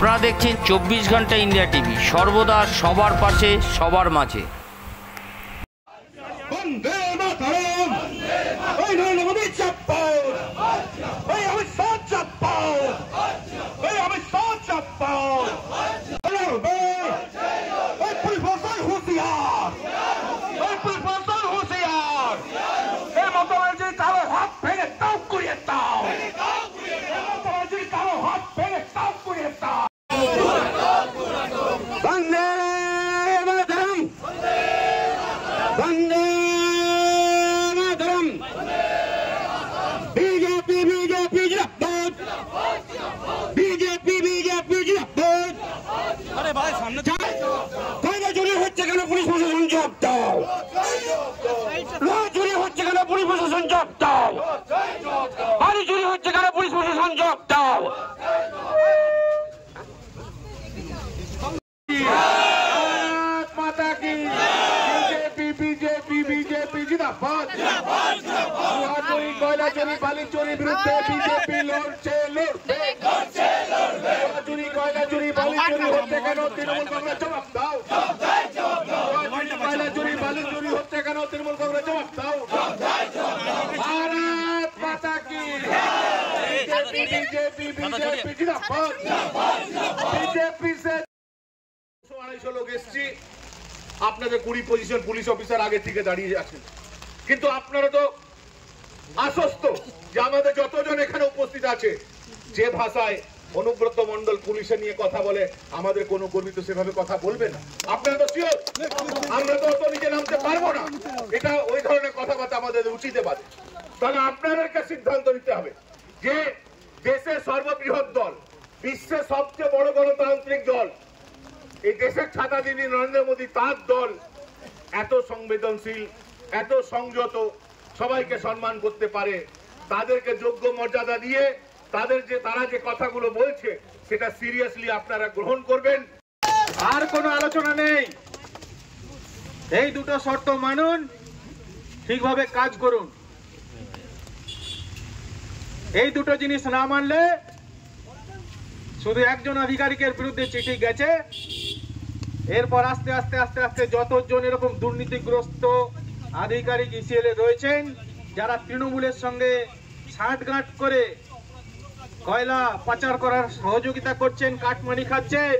আপনারা দেখছেন 24 ঘন্টা ইন্ডিয়া টিভি, সর্বদা সবার পাশে সবার মাঝে। চুরি হচ্ছে কেন পুলিশ প্রশাসন জবাব দাও। চুরি হচ্ছে কেন পুলিশ প্রশাসন জবাব দাও। বাড়ি চুরি হচ্ছে কেন পুলিশ প্রশাসন জবাব দাও। মাতা কি বিজেপি বিজেপি বিজেপি জিন্দাবাদ। কয়লা চুরি বালি চুরি বিরুদ্ধে বিজেপি লড়ছে লড়বে। চুরি কয়লা চুরি বালি চুরি হচ্ছে কেন তৃণমূল কংগ্রেস জবাব দাও। কয়লা চুরি বালি চুরি হচ্ছে কেন তৃণমূল কংগ্রেস জবাব দাও। ভারত মাতা কি বিজেপি বিজেপি বিজেপি জিন্দাবাদ। বিজেপি সে 250 লোক এসছি, আপনাদের 20 পজিশন পুলিশ অফিসার আগে থেকে দাঁড়িয়ে আছেন, কিন্তু আপনারা তো আশ্বস্ত যে আমাদের যতজন এখানে উপস্থিত আছে যে ভাষায় অনুব্রত মন্ডল পুলিশে নিয়ে কথা বলে আমাদের কোনো কর্মী তো সেভাবে কথা বলবে না। আপনারা তো শিওর আমরা তো অত নিচে নামতে পারবো না, এটা ওই ধরনের কথাবার্তা আমাদের উচিতে বাদে। তাহলে আপনাদেরকে সিদ্ধান্ত নিতে হবে যে দেশের সর্ববৃহৎ দল, বিশ্বের সবচেয়ে বড় গণতান্ত্রিক দল, এই দেশের ছাতা যিনি নরেন্দ্র মোদী, তার দল এত সংবেদনশীল, এত সংযত, সবাইকে সম্মান করতে পারে, তাদেরকে যোগ্য মর্যাদা দিয়ে তারা যে কথাগুলো বলছে সেটা সিরিয়াসলি আপনারা গ্রহণ করবেন। আর কোনো আলোচনা নেই, এই দুটো শর্ত মানুন, ঠিকভাবে কাজ করুন। এই দুটো জিনিস না মানলে শুধু একজন আধিকারিকের বিরুদ্ধে চিঠি গেছে, এরপর আস্তে আস্তে আস্তে আস্তে যতজন এরকম দুর্নীতিগ্রস্ত আধিকারিক ইসিএলে রয়েছেন, যারা তৃণমূলের সঙ্গে সাঁঠগাঁঠ করে কয়লা পাচার করার সহযোগিতা করছেন, কাটমানি খাচ্ছেন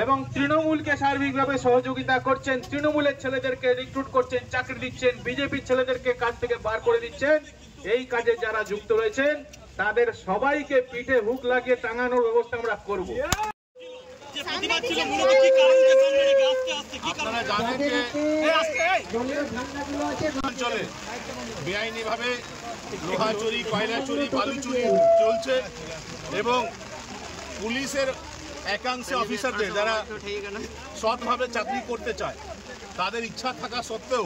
এবং তৃণমূলকে সার্বিকভাবে সহযোগিতা করছেন, তৃণমূলের ছেলেদেরকে রিক্রুট করছেন, চাকরি দিচ্ছেন, বিজেপির ছেলেদেরকে কাজ থেকে বার করে দিচ্ছেন, এই কাজে যারা যুক্ত রয়েছেন তাদের সবাইকে পিঠে হুক লাগিয়ে টাঙানোর ব্যবস্থা আমরা করব। বেআইনি ভাবে লোহা চুরি, কয়লা চুরি, বালু চুরি চলছে এবং পুলিশের একাংশে অফিসারদের যারা সৎভাবে চাকরি করতে চায় তাদের ইচ্ছা থাকা সত্ত্বেও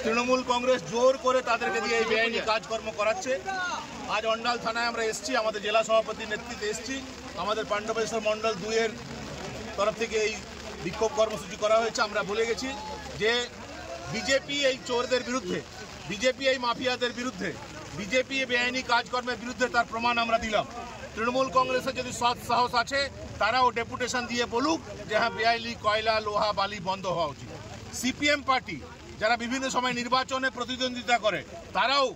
তৃণমূল কংগ্রেস জোর করে তাদেরকে দিয়ে এই বেআইনি কাজকর্ম করাচ্ছে। আজ অন্ডাল থানায় আমরা এসছি, আমাদের জেলা সভাপতির নেতৃত্বে এসছি, আমাদের পাণ্ডবেশ্বর মণ্ডল 2-এর তরফ থেকে এই বিক্ষোভ কর্মসূচি করা হয়েছে। আমরা বলে গেছি যে বিজেপি এই চোরদের বিরুদ্ধে, বিজেপি এই মাফিয়াদের বিরুদ্ধে, বিজেপি বেআইনি কাজকর্মের বিরুদ্ধে তার প্রমাণ আমরা দিলাম। তৃণমূল কংগ্রেসের যদি সৎ সাহস আছে তারাও ডেপুটেশন দিয়ে বলুক যে হ্যাঁ বেআইনি কয়লা লোহা বালি বন্ধ হওয়া উচিত। সিপিএম পার্টি যারা বিভিন্ন সময় নির্বাচনে প্রতিদ্বন্দ্বিতা করে তারাও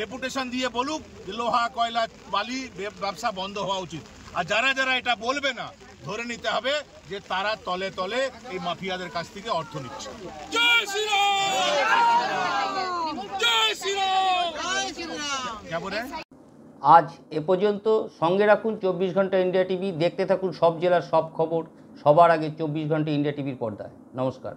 ডেপুটেশন দিয়ে বলুক যে লোহা কয়লা বালি ব্যবসা বন্ধ হওয়া উচিত। আর যারা যারা এটা বলবে না ধরে নিতে হবে যে তারা তলে তলে এই মাফিয়াদের কাছ থেকে অর্থ নিচ্ছে। জয় শ্রীরাম, জয় শ্রীরাম, জয় শ্রীরাম। আজ এ পর্যন্ত। সঙ্গে রাখুন 24 ঘন্টা ইন্ডিয়া টিভি, দেখতে থাকুন সব জেলার সব খবর সবার আগে 24 ঘন্টা ইন্ডিয়া টিভির পর্দায়। নমস্কার।